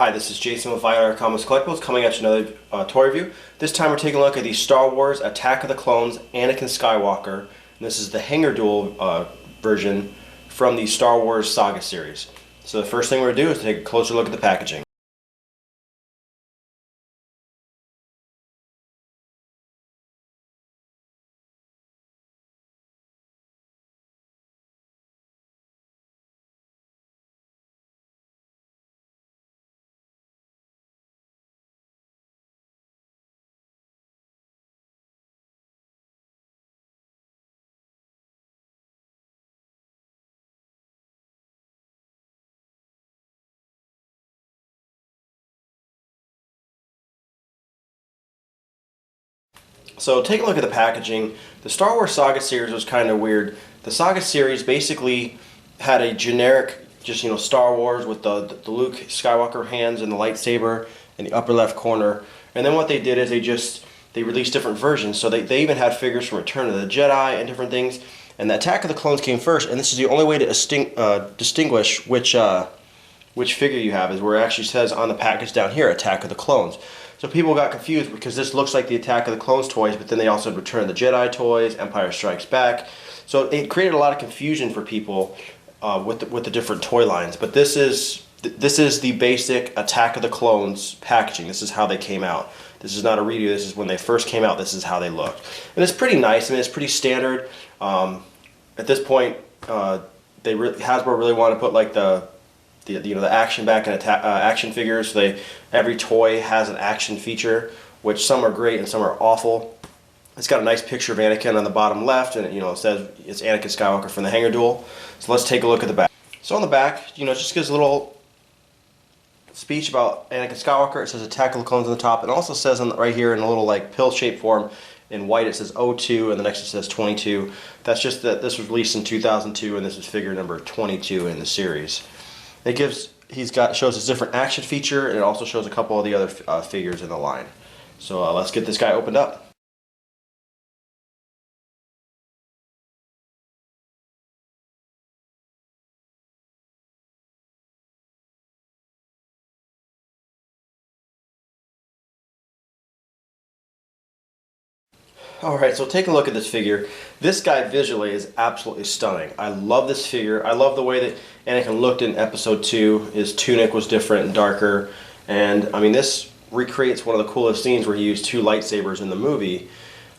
Hi, this is Jason with Violent Comics Collectibles coming at you another toy review. This time we're taking a look at the Star Wars Attack of the Clones Anakin Skywalker. And this is the Hanger Duel version from the Star Wars Saga series. So the first thing we're going to do is take a closer look at the packaging. So take a look at the packaging. The Star Wars Saga series was kind of weird. The Saga series basically had a generic, just Star Wars with the Luke Skywalker hands and the lightsaber in the upper left corner. And then what they did is they released different versions. So they even had figures from Return of the Jedi and different things. And the Attack of the Clones came first. And this is the only way to distinguish which figure you have, is where it actually says on the package down here, Attack of the Clones. So people got confused because this looks like the Attack of the Clones toys, but then they also had Return of the Jedi toys, Empire Strikes Back. So it created a lot of confusion for people with the different toy lines. But this is the basic Attack of the Clones packaging. This is how they came out. This is not a redo. This is when they first came out. This is how they looked, and it's pretty nice. I mean, it's pretty standard. At this point, Hasbro really want to put like the action back in action figures. Every toy has an action feature, which some are great and some are awful. It's got a nice picture of Anakin on the bottom left, and it says it's Anakin Skywalker from the Hanger Duel. So let's take a look at the back. So on the back, it just gives a little speech about Anakin Skywalker. It says Attack of the Clones on the top, and also says right here in a little like pill-shaped form in white, it says 02, and the next it says 22. That's just that this was released in 2002, and this is figure number 22 in the series. It shows his different action feature, and it also shows a couple of the other figures in the line. So let's get this guy opened up. Alright, so take a look at this figure. This guy visually is absolutely stunning. I love this figure. I love the way that Anakin looked in episode 2. His tunic was different and darker. And I mean, this recreates one of the coolest scenes where he used two lightsabers in the movie.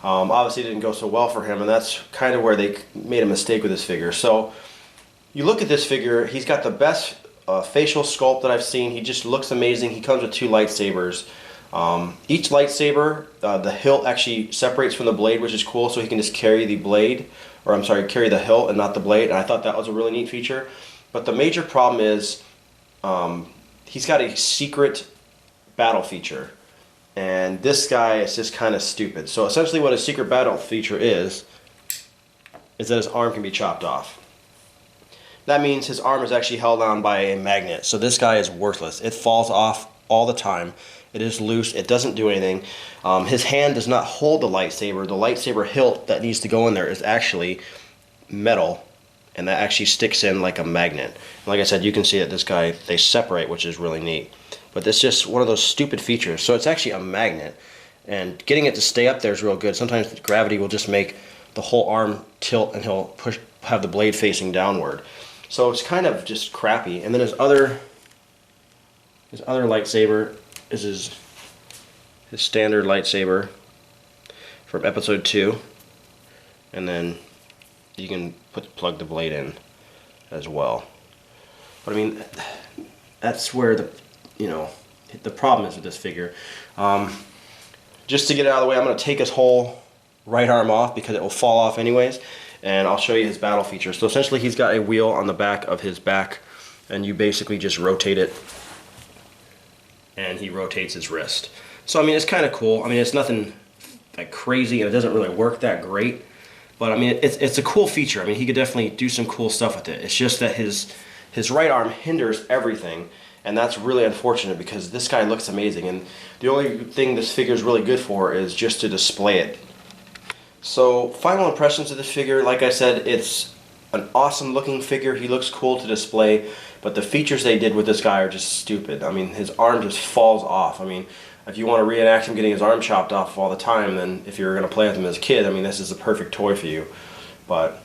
Obviously it didn't go so well for him, and that's kind of where they made a mistake with this figure. So you look at this figure, he's got the best facial sculpt that I've seen. He just looks amazing. He comes with two lightsabers. Each lightsaber, the hilt actually separates from the blade, which is cool, so he can just carry the blade, or I'm sorry, carry the hilt and not the blade, and I thought that was a really neat feature. But the major problem is he's got a secret battle feature, and this guy is just kind of stupid. So essentially what a secret battle feature is that his arm can be chopped off. That means his arm is actually held on by a magnet, so this guy is worthless. It falls off all the time. It is loose. It doesn't do anything. His hand does not hold the lightsaber. The lightsaber hilt that needs to go in there is actually metal, and that actually sticks in like a magnet. Like I said, you can see that this guy, they separate, which is really neat. But it's just one of those stupid features. So it's actually a magnet, and getting it to stay up there is real good. Sometimes gravity will just make the whole arm tilt, and he'll have the blade facing downward. So it's kind of just crappy. And then his other lightsaber is his standard lightsaber from episode 2, and then you can plug the blade in as well. But I mean, that's where the problem is with this figure. Just to get it out of the way, I'm going to take his whole right arm off because it will fall off anyways, and I'll show you his battle features. So essentially he's got a wheel on the back of his back, and you basically just rotate it, and he rotates his wrist. So I mean, it's kind of cool. I mean, it's nothing like crazy, and it doesn't really work that great, but I mean, it's a cool feature. I mean, he could definitely do some cool stuff with it. It's just that his right arm hinders everything, and that's really unfortunate because this guy looks amazing, and the only thing this figure is really good for is just to display it. So final impressions of this figure, like I said, it's an awesome looking figure. He looks cool to display, but the features they did with this guy are just stupid. I mean, his arm just falls off. I mean, if you want to reenact him getting his arm chopped off all the time, then if you're going to play with him as a kid, I mean, this is the perfect toy for you. But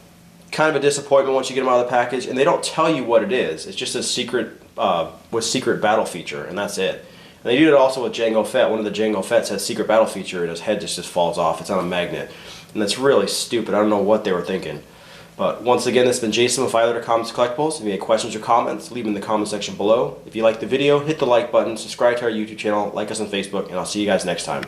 kind of a disappointment once you get him out of the package, and they don't tell you what it is. It's just a secret secret battle feature, and that's it. And they do it also with Jango Fett. One of the Jango Fetts has secret battle feature, and his head just falls off. It's on a magnet, and that's really stupid. I don't know what they were thinking. But once again, this has been Jason with Five Letter Comics Collectibles. If you have any questions or comments, leave them in the comment section below. If you like the video, hit the like button, subscribe to our YouTube channel, like us on Facebook, and I'll see you guys next time.